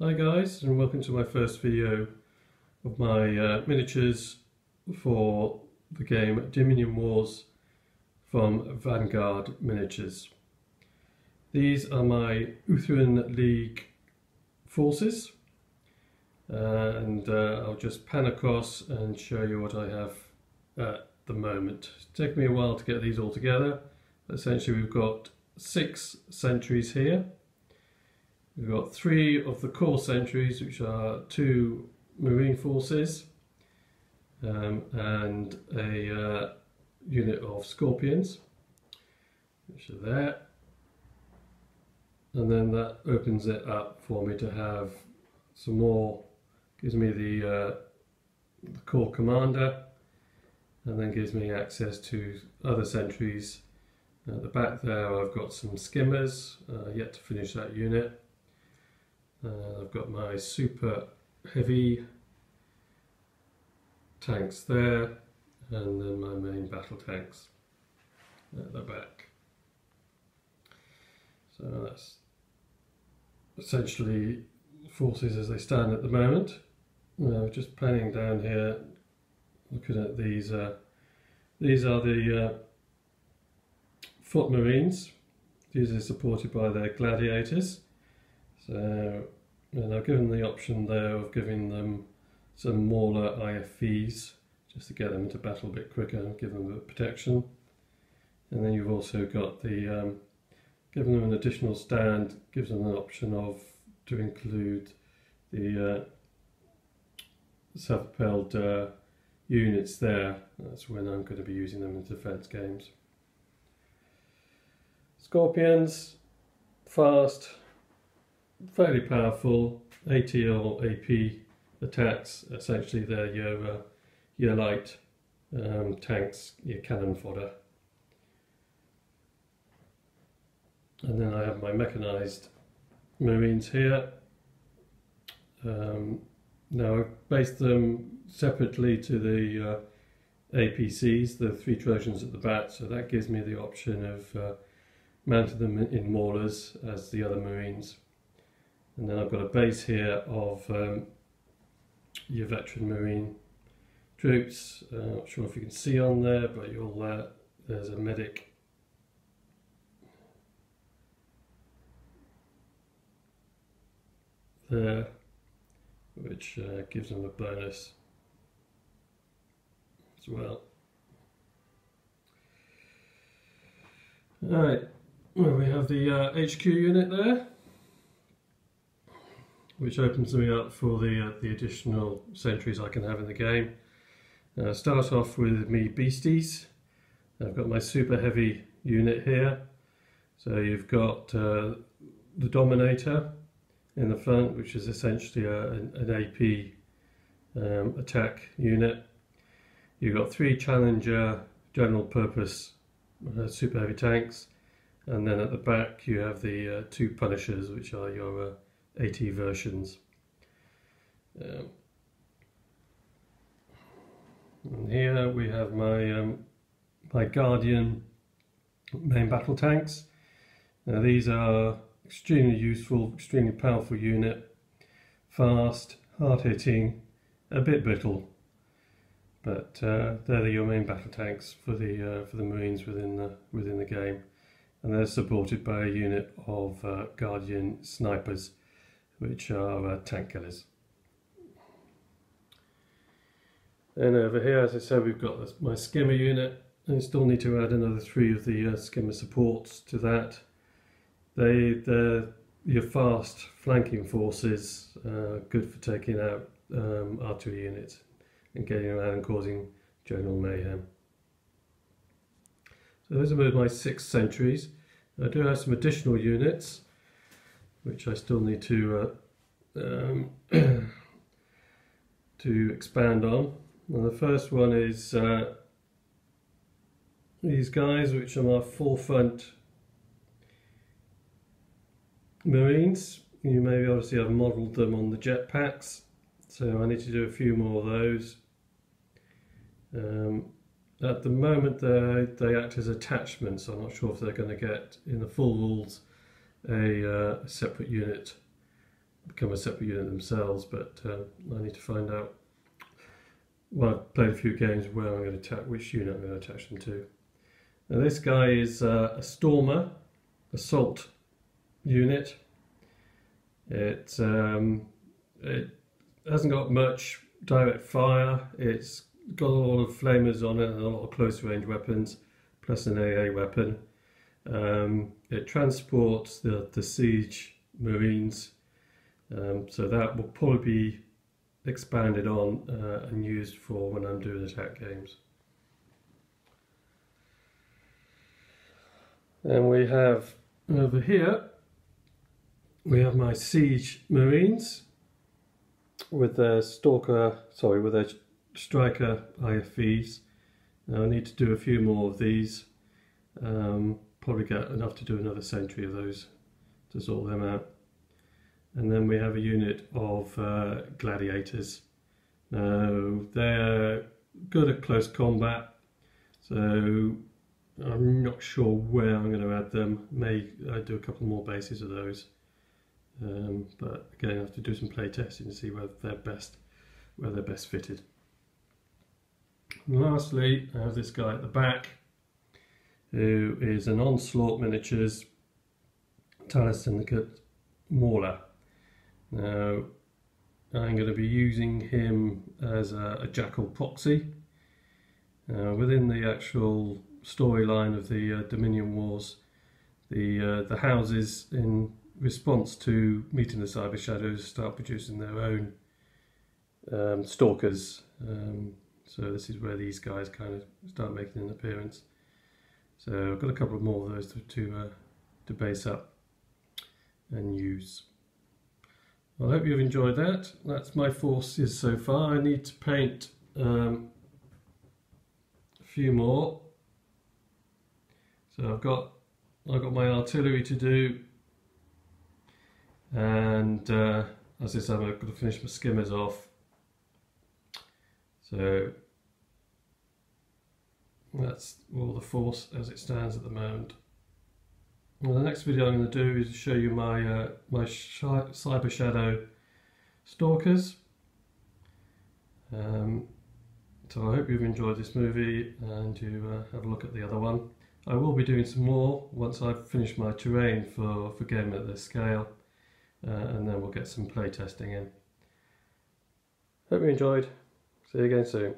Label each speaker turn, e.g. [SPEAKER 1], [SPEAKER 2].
[SPEAKER 1] Hi guys, and welcome to my first video of my miniatures for the game Dominion Wars from Vanguard Miniatures. These are my Uthran League forces, and I'll just pan across and show you what I have at the moment. It's taken me a while to get these all together. Essentially we've got 6 sentries here. We've got 3 of the core sentries, which are 2 marine forces and a unit of scorpions, which are there. And then that opens it up for me to have some more, gives me the core commander, and then gives me access to other sentries. At the back there I've got some skimmers, yet to finish that unit. I've got my super heavy tanks there, and then my main battle tanks at the back. So that's essentially forces as they stand at the moment. Just panning down here, looking at these. These are the foot marines. These are supported by their gladiators. So, and I've given the option there of giving them some Mauler IFVs just to get them into battle a bit quicker and give them a bit of protection. And then you've also got the giving them an additional stand, gives them an option of to include the self-propelled units there. That's when I'm going to be using them in defense games. Scorpions, fast, fairly powerful, AT or AP attacks. Essentially they're your light tanks, your cannon fodder. And then I have my mechanised marines here. Now I've based them separately to the APCs, the 3 Trojans at the back, so that gives me the option of mounting them in Maulers as the other marines. And then I've got a base here of your veteran marine troops. Not sure if you can see on there, but there's a medic there, which gives them a bonus as well. Alright, well, we have the HQ unit there, which opens me up for the additional sentries I can have in the game. Start off with me beasties. I've got my super heavy unit here. So you've got the Dominator in the front, which is essentially an AP attack unit. You've got 3 Challenger general purpose super heavy tanks, and then at the back you have the 2 Punishers, which are your AT versions. And here we have my my Guardian main battle tanks. Now these are extremely useful, extremely powerful unit, fast, hard hitting, a bit brittle, but they're your main battle tanks for the Marines within the game, and they're supported by a unit of Guardian snipers, which are tank killers. And over here, as I said, we've got my skimmer unit. I still need to add another 3 of the skimmer supports to that. They're your fast flanking forces, good for taking out artillery units and getting around and causing general mayhem. So those are my 6 sentries. I do have some additional units which I still need to to expand on. And the first one is these guys, which are my forefront Marines. You maybe obviously have modelled them on the jetpacks, so I need to do a few more of those. At the moment they act as attachments, so I'm not sure if they're going to get in the full rules a separate unit become a separate unit themselves, but I need to find out. Well, I've played a few games where I'm going to which unit I'm going to attach them to. Now this guy is a Stormer assault unit. It hasn't got much direct fire. It's got a lot of flamers on it and a lot of close range weapons, plus an AA weapon. It transports the siege marines, so that will probably be expanded on and used for when I'm doing attack games. And we have over here, we have my siege marines with their with their striker IFVs. Now I need to do a few more of these. Probably get enough to do another century of those to sort them out. And then we have a unit of gladiators. Now they're good at close combat, so I'm not sure where I'm going to add them. May I do a couple more bases of those, but again I have to do some play testing to see where they're best fitted. And lastly, I have this guy at the back, who is an Onslaught Miniatures Talos Syndicate Mauler. Now I'm going to be using him as a Jackal proxy. Within the actual storyline of the Dominion Wars, the houses, in response to meeting the Cyber Shadows, start producing their own stalkers. So this is where these guys kind of start making an appearance. So I've got a couple more of those to base up and use. Well, I hope you've enjoyed that. That's my forces so far. I need to paint a few more. So I've got my artillery to do, and as I said, I've got to finish my skimmers off. So that's all the force as it stands at the moment. Well, the next video I'm going to do is show you my Cyber Shadow Stalkers. So I hope you've enjoyed this movie and you have a look at the other one. I will be doing some more once I've finished my terrain for game at this scale, and then we'll get some play testing in. Hope you enjoyed. See you again soon.